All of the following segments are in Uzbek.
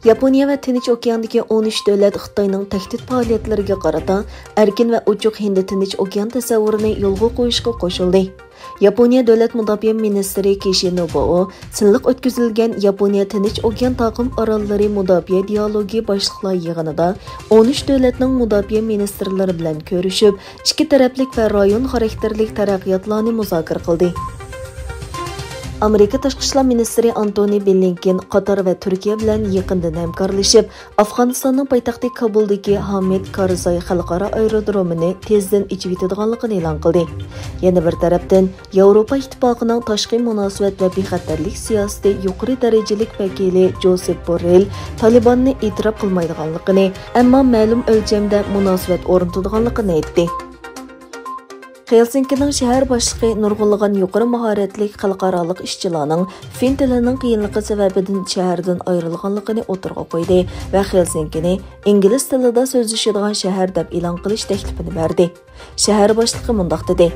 Yaponiya va Tinch okeandagi 13 davlat Xitoyning tahdid faoliyatlariga qarata erkin va ochiq Hind-Tinch okean tasavvurini yo'lga qo'yishga qo'shildi. Yaponiya davlat mudofaa ministri Kishi Nobuo silliq o'tkazilgan Yaponiya Tinch okean taqim orollari mudofaa dialogi boshliqlar yig'inida 13 davlatning mudofaa ministrlari bilan ko'rishib, ikki taraflik va rayon xarakterlik taraqqiyotlarni muzokara qildi. Amerika Tashqi ishlar ministri Antony Blinken Qatar va Turkiya bilan yaqindan hamkorlashib, Afg'onistonning poytaxti Kabuldagi Hamid Karzai xalqaro aerodromini tezdan ichib yetadiganligini e'lon qildi. Yana bir tarafdan, Yevropa ittifoqining tashqi munosabat va bexatarlik siyosati yuqori darajalik vakili Josep Borrell Talibanni e'tirof qilmaydiganligini, ammo ma'lum o'lchamda munosabat o'rnatadiganligini aytdi. Helsinkining shahar boshlig'i nurg'unlagan yuqori mahoratli xalqaroliq ishchilarning fin tilining qiyinligi sababidan shahardan ayrilganligini o'tirg'a qo'ydi va Helsinkini ingliz tilida so'zlashadigan shahar deb e'lon qilish taklifini berdi. Shahar boshlig'i mundaq dedi: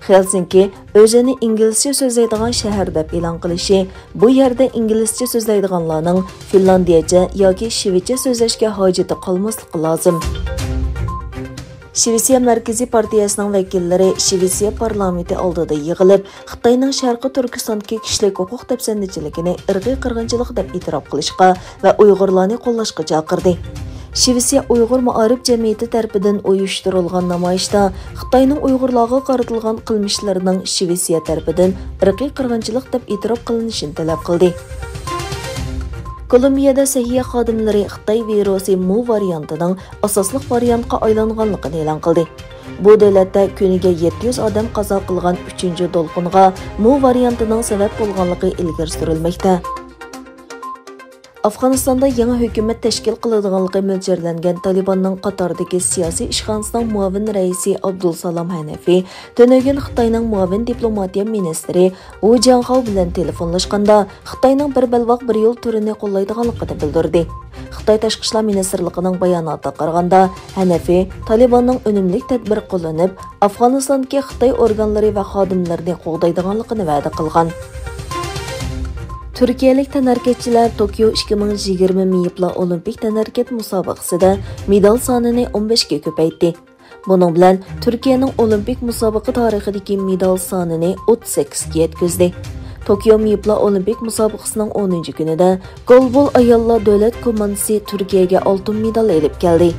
Helsinki o'zini inglizcha so'zlaydigan shahar deb e'lon qilishi, bu yerda inglizcha so'zlaydiganlarning finlandiyacha yoki shvecha so'zlashga hojati qolmasligi lozim. Shvetsiya Markaziy partiyasining vakillari Shvetsiya parlamenti oldida yig'ilib, Xitoyning Sharqi Turkistondagi kishilik huquq dafsandichiligini irqiy qirg'inchilik deb e'tirof qilishga va Uyg'urlarni qo'llashga chaqirdi. Shvetsiya Uyg'ur ma'arif jamiyati tarafidan uyushtirilgan namoyishda Xitoyning Uyg'urlarga qaratilgan qilmishlarining Shvetsiya tarafidan irqiy qirg'inchilik deb e'tirof qilinishini talab qildi. Kolumbiyada səhiyyə xodimləri Xitay virusi Mu variantining asosli variantga aylanganligini e'lon qildi. Bu davlatda kuniga 700 odam qazo qilgan 3-to'lqinga Mu variantining sabab bo'lganligi ilgari surilmoqda. Afg'onistonda yangi hukumat tashkil qiladiganligi mo'ljallangan Talibanning Qatardagi siyosiy ishxonasining muavin raisi Abdulsalom Hanafi tunugun Xitoyning muavin diplomatiya ministri Wu Jianhao bilan telefonlashganda Xitoyning bir balvoq bir yo'l turini qo'llaydiganligini bildirdi. Xitoy Tashqi ishlar ministrligining bayonotiga qaraganda, Hanafi Talibanning unumli tadbir qo'llanib, Afg'onistondagi Xitoy organlari va xodimlarini qo'g'daydiganligini va'da qilgan. Turkiyalik tanarketchilar Tokio 2020 Miyipla Olimpik tanarket musobaqasida medal sonini 15 ga ko'paytdi. Buning bilan Turkiyaning Olimpik musobaqa tarixidagi medal sonini 38 ga yetkazdi. Tokio Miyipla Olimpik musobaqasining 10-kunida Golbol ayollar davlat komandasi Turkiyaga oltin medal elib keldi.